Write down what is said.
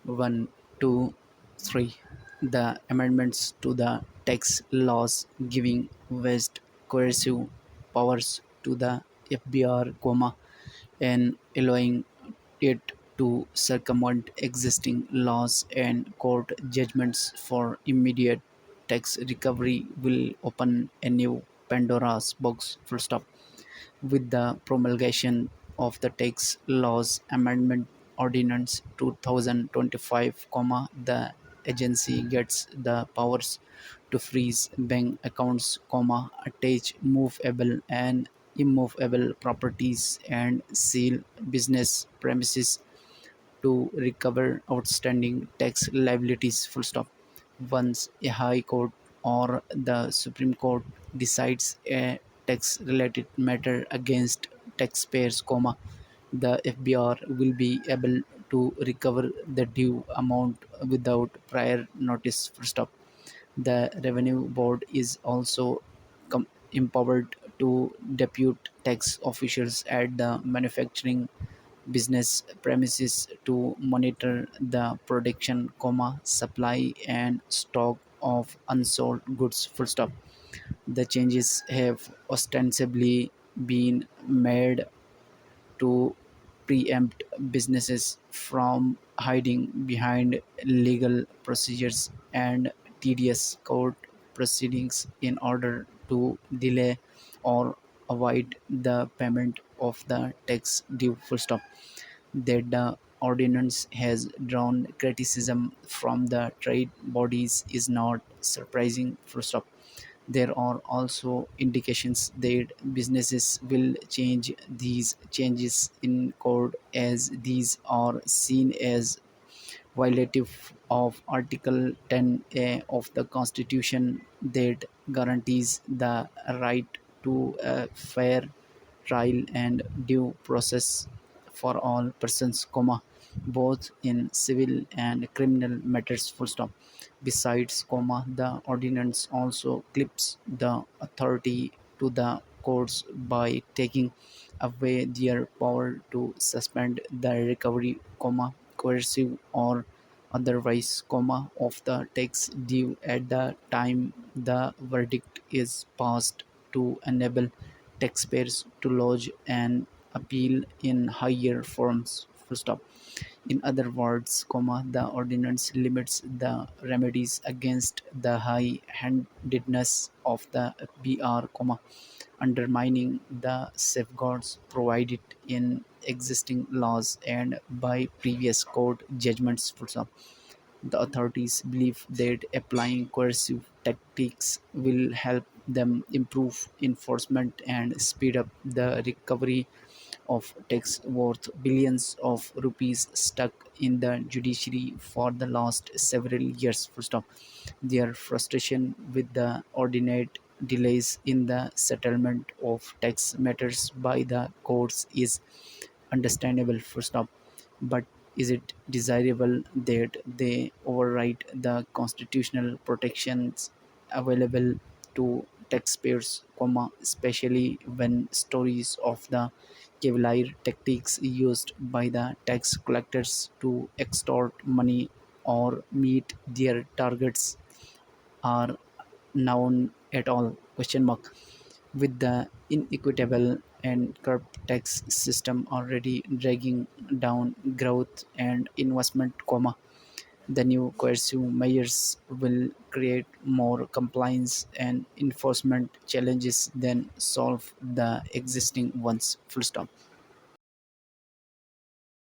1, 2, 3. The amendments to the tax laws giving vast coercive powers to the FBR, and allowing it to circumvent existing laws and court judgments for immediate tax recovery will open a new Pandora's box. Full stop. With the promulgation of the Tax Laws Amendment Ordinance 2025, the agency gets the powers to freeze bank accounts, attach movable and immovable properties, and seal business premises to recover outstanding tax liabilities. Full stop. Once a high court or the Supreme Court decides a tax related matter against taxpayers, the FBR will be able to recover the due amount without prior notice. Full stop. The Revenue Board is also empowered to depute tax officials at the manufacturing business premises to monitor the production, supply and stock of unsold goods. Full stop. The changes have ostensibly been made to preempt businesses from hiding behind legal procedures and tedious court proceedings in order to delay or avoid the payment of the tax due. Full stop. That the ordinance has drawn criticism from the trade bodies is not surprising. Full stop. There are also indications that businesses will change these changes in code as these are seen as violative of Article 10A of the Constitution that guarantees the right to a fair trial and due process for all persons, both in civil and criminal matters. Full stop. Besides, the ordinance also clips the authority to the courts by taking away their power to suspend the recovery, coercive or otherwise, of the tax due at the time the verdict is passed to enable taxpayers to lodge an appeal in higher forms. Full stop. In other words, the ordinance limits the remedies against the high-handedness of the BR, undermining the safeguards provided in existing laws and by previous court judgments. Full stop. The authorities believe that applying coercive tactics will help them improve enforcement and speed up the recovery of tax worth billions of rupees stuck in the judiciary for the last several years. Full stop. Their frustration with the ordinate delays in the settlement of tax matters by the courts is understandable. Full stop. But is it desirable that they override the constitutional protections available to taxpayers, especially when stories of the cavalier tactics used by the tax collectors to extort money or meet their targets are known at all? Question mark. With the inequitable and corrupt tax system already dragging down growth and investment, the new coercive measures will create more compliance and enforcement challenges than solve the existing ones. Full stop.